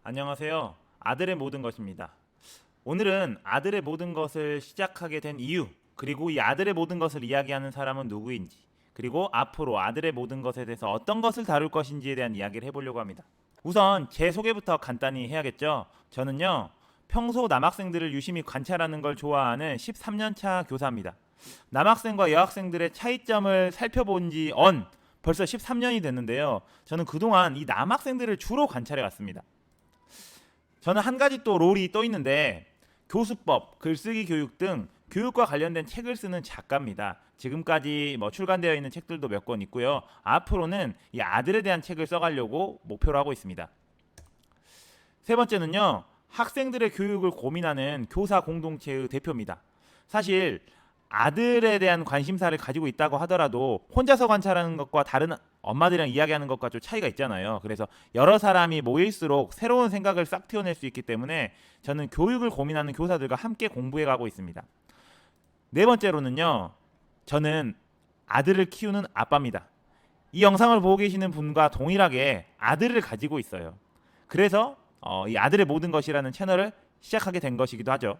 안녕하세요. 아들의 모든 것입니다. 오늘은 아들의 모든 것을 시작하게 된 이유, 그리고 이 아들의 모든 것을 이야기하는 사람은 누구인지, 그리고 앞으로 아들의 모든 것에 대해서 어떤 것을 다룰 것인지에 대한 이야기를 해보려고 합니다. 우선 제 소개부터 간단히 해야겠죠. 저는요, 평소 남학생들을 유심히 관찰하는 걸 좋아하는 13년차 교사입니다. 남학생과 여학생들의 차이점을 살펴본 지 벌써 13년이 됐는데요. 저는 그동안 이 남학생들을 주로 관찰해 왔습니다. 저는 한 가지 또 롤이 또 있는데 교수법, 글쓰기 교육 등 교육과 관련된 책을 쓰는 작가입니다. 지금까지 출간되어 있는 책들도 몇 권 있고요. 앞으로는 이 아들에 대한 책을 써가려고 목표로 하고 있습니다. 세 번째는요, 학생들의 교육을 고민하는 교사 공동체의 대표입니다. 사실 아들에 대한 관심사를 가지고 있다고 하더라도 혼자서 관찰하는 것과 다른 엄마들이랑 이야기하는 것과 좀 차이가 있잖아요. 그래서 여러 사람이 모일수록 새로운 생각을 싹 틔워낼 수 있기 때문에 저는 교육을 고민하는 교사들과 함께 공부해 가고 있습니다. 네 번째로는요, 저는 아들을 키우는 아빠입니다. 이 영상을 보고 계시는 분과 동일하게 아들을 가지고 있어요. 그래서 이 아들의 모든 것이라는 채널을 시작하게 된 것이기도 하죠.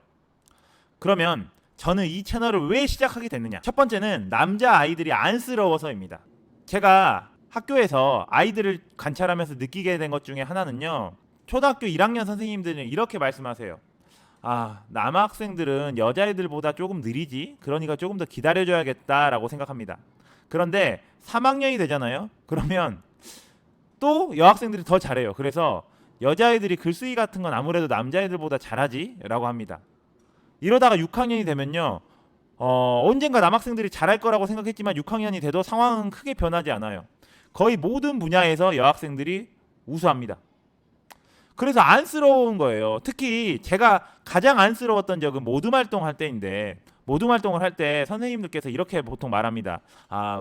그러면 저는 이 채널을 왜 시작하게 됐느냐? 첫 번째는 남자 아이들이 안쓰러워서입니다. 제가 학교에서 아이들을 관찰하면서 느끼게 된 것 중에 하나는요, 초등학교 1학년 선생님들은 이렇게 말씀하세요. 남학생들은 여자애들보다 조금 느리지? 그러니까 조금 더 기다려줘야겠다라고 생각합니다. 그런데 3학년이 되잖아요? 그러면 또 여학생들이 더 잘해요. 그래서 여자애들이 글쓰기 같은 건 아무래도 남자애들보다 잘하지? 라고 합니다. 이러다가 6학년이 되면요, 언젠가 남학생들이 잘할 거라고 생각했지만 6학년이 돼도 상황은 크게 변하지 않아요. 거의 모든 분야에서 여학생들이 우수합니다. 그래서 안쓰러운 거예요. 특히 제가 가장 안쓰러웠던 적은 모둠 활동할 때인데, 모둠 활동을 할 때 선생님들께서 이렇게 보통 말합니다.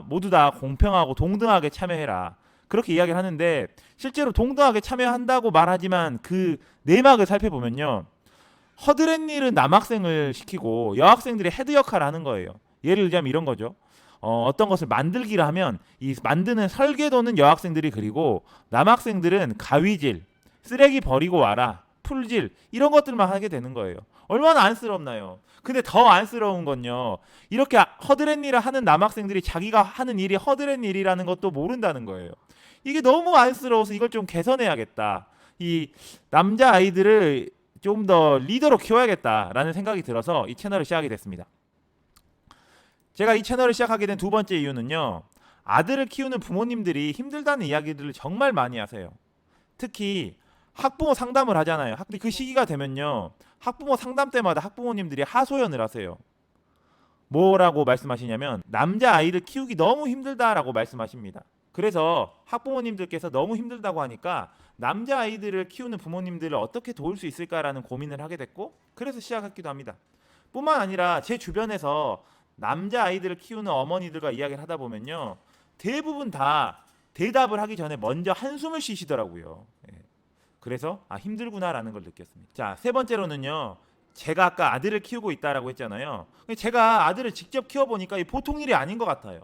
모두 다 공평하고 동등하게 참여해라. 그렇게 이야기를 하는데 실제로 동등하게 참여한다고 말하지만 그 내막을 살펴보면요, 허드렛 일은 남학생을 시키고 여학생들이 헤드 역할을 하는 거예요. 예를 들자면 이런 거죠. 어떤 것을 만들기를 하면 이 만드는 설계도는 여학생들이 그리고 남학생들은 가위질, 쓰레기 버리고 와라, 풀질 이런 것들만 하게 되는 거예요. 얼마나 안쓰럽나요? 근데 더 안쓰러운 건요, 이렇게 허드렛 일을 하는 남학생들이 자기가 하는 일이 허드렛 일이라는 것도 모른다는 거예요. 이게 너무 안쓰러워서 이걸 좀 개선해야겠다. 이 남자 아이들을 좀 더 리더로 키워야겠다라는 생각이 들어서 이 채널을 시작하게 됐습니다. 제가 이 채널을 시작하게 된 두 번째 이유는요, 아들을 키우는 부모님들이 힘들다는 이야기들을 정말 많이 하세요. 특히 학부모 상담을 하잖아요. 그 시기가 되면요, 학부모 상담 때마다 학부모님들이 하소연을 하세요. 뭐라고 말씀하시냐면 남자 아이를 키우기 너무 힘들다라고 말씀하십니다. 그래서 학부모님들께서 너무 힘들다고 하니까 남자 아이들을 키우는 부모님들을 어떻게 도울 수 있을까라는 고민을 하게 됐고, 그래서 시작했기도 합니다. 뿐만 아니라 제 주변에서 남자 아이들을 키우는 어머니들과 이야기를 하다 보면요, 대부분 다 대답을 하기 전에 먼저 한숨을 쉬시더라고요. 그래서 힘들구나라는 걸 느꼈습니다. 자, 세 번째로는요, 제가 아까 아들을 키우고 있다라고 했잖아요. 제가 아들을 직접 키워보니까 보통 일이 아닌 것 같아요.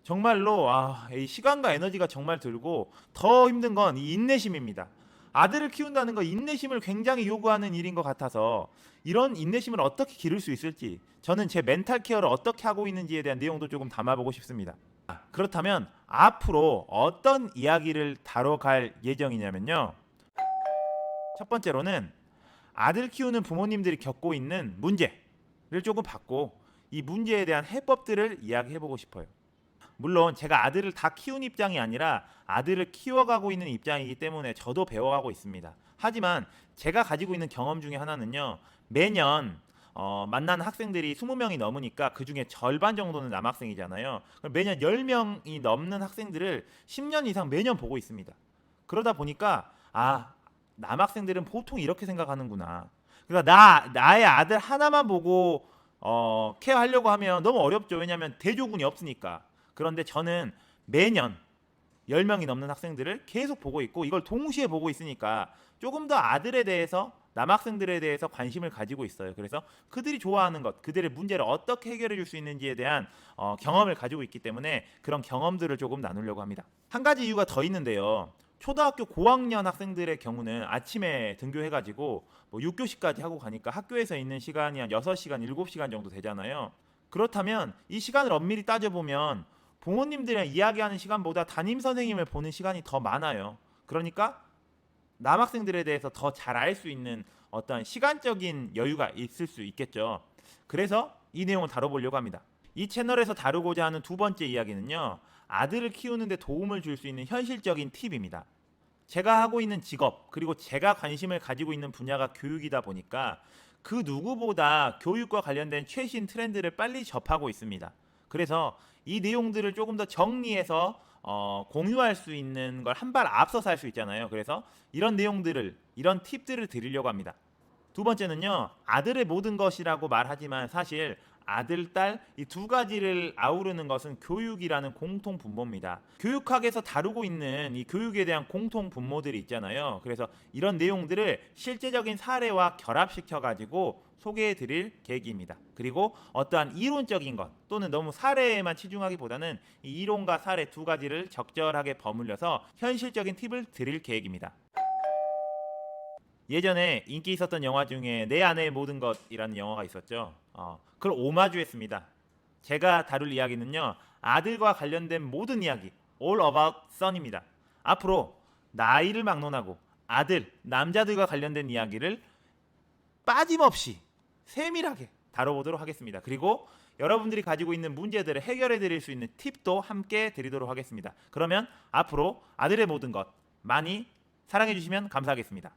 정말로 이 시간과 에너지가 정말 들고 더 힘든 건 이 인내심입니다. 아들을 키운다는 거 인내심을 굉장히 요구하는 일인 것 같아서 이런 인내심을 어떻게 기를 수 있을지, 저는 제 멘탈 케어를 어떻게 하고 있는지에 대한 내용도 조금 담아보고 싶습니다. 그렇다면 앞으로 어떤 이야기를 다뤄갈 예정이냐면요, 첫 번째로는 아들 키우는 부모님들이 겪고 있는 문제를 조금 받고 이 문제에 대한 해법들을 이야기해보고 싶어요. 물론 제가 아들을 다 키운 입장이 아니라 아들을 키워가고 있는 입장이기 때문에 저도 배워가고 있습니다. 하지만 제가 가지고 있는 경험 중에 하나는요, 매년 만나는 학생들이 20명이 넘으니까 그 중에 절반 정도는 남학생이잖아요. 매년 10명이 넘는 학생들을 10년 이상 매년 보고 있습니다. 그러다 보니까 남학생들은 보통 이렇게 생각하는구나. 그러니까 나의 아들 하나만 보고 케어하려고 하면 너무 어렵죠. 왜냐하면 대조군이 없으니까. 그런데 저는 매년 10명이 넘는 학생들을 계속 보고 있고 이걸 동시에 보고 있으니까 조금 더 아들에 대해서, 남학생들에 대해서 관심을 가지고 있어요. 그래서 그들이 좋아하는 것, 그들의 문제를 어떻게 해결해 줄 수 있는지에 대한 경험을 가지고 있기 때문에 그런 경험들을 조금 나누려고 합니다. 한 가지 이유가 더 있는데요, 초등학교 고학년 학생들의 경우는 아침에 등교해가지고 뭐 6교시까지 하고 가니까 학교에서 있는 시간이 한 6시간, 7시간 정도 되잖아요. 그렇다면 이 시간을 엄밀히 따져보면 부모님들이랑 이야기하는 시간보다 담임 선생님을 보는 시간이 더 많아요. 그러니까 남학생들에 대해서 더 잘 알 수 있는 어떤 시간적인 여유가 있을 수 있겠죠. 그래서 이 내용을 다뤄보려고 합니다. 이 채널에서 다루고자 하는 두 번째 이야기는요, 아들을 키우는 데 도움을 줄 수 있는 현실적인 팁입니다. 제가 하고 있는 직업, 그리고 제가 관심을 가지고 있는 분야가 교육이다 보니까 그 누구보다 교육과 관련된 최신 트렌드를 빨리 접하고 있습니다. 그래서 이 내용들을 조금 더 정리해서 공유할 수 있는 걸 한 발 앞서서 할 수 있잖아요. 그래서 이런 내용들을, 이런 팁들을 드리려고 합니다. 두 번째는요, 아들의 모든 것이라고 말하지만 사실 아들, 딸 이 두 가지를 아우르는 것은 교육이라는 공통 분모입니다. 교육학에서 다루고 있는 이 교육에 대한 공통 분모들이 있잖아요. 그래서 이런 내용들을 실제적인 사례와 결합시켜 가지고 소개해 드릴 계획입니다. 그리고 어떠한 이론적인 것 또는 너무 사례에만 치중하기보다는 이 이론과 사례 두 가지를 적절하게 버무려서 현실적인 팁을 드릴 계획입니다. 예전에 인기 있었던 영화 중에 내 아내의 모든 것이라는 영화가 있었죠. 그걸 오마주했습니다. 제가 다룰 이야기는요, 아들과 관련된 모든 이야기, all about son입니다. 앞으로 나이를 막론하고 아들, 남자들과 관련된 이야기를 빠짐없이 세밀하게 다뤄보도록 하겠습니다. 그리고 여러분들이 가지고 있는 문제들을 해결해 드릴 수 있는 팁도 함께 드리도록 하겠습니다. 그러면 앞으로 아들의 모든 것 많이 사랑해 주시면 감사하겠습니다.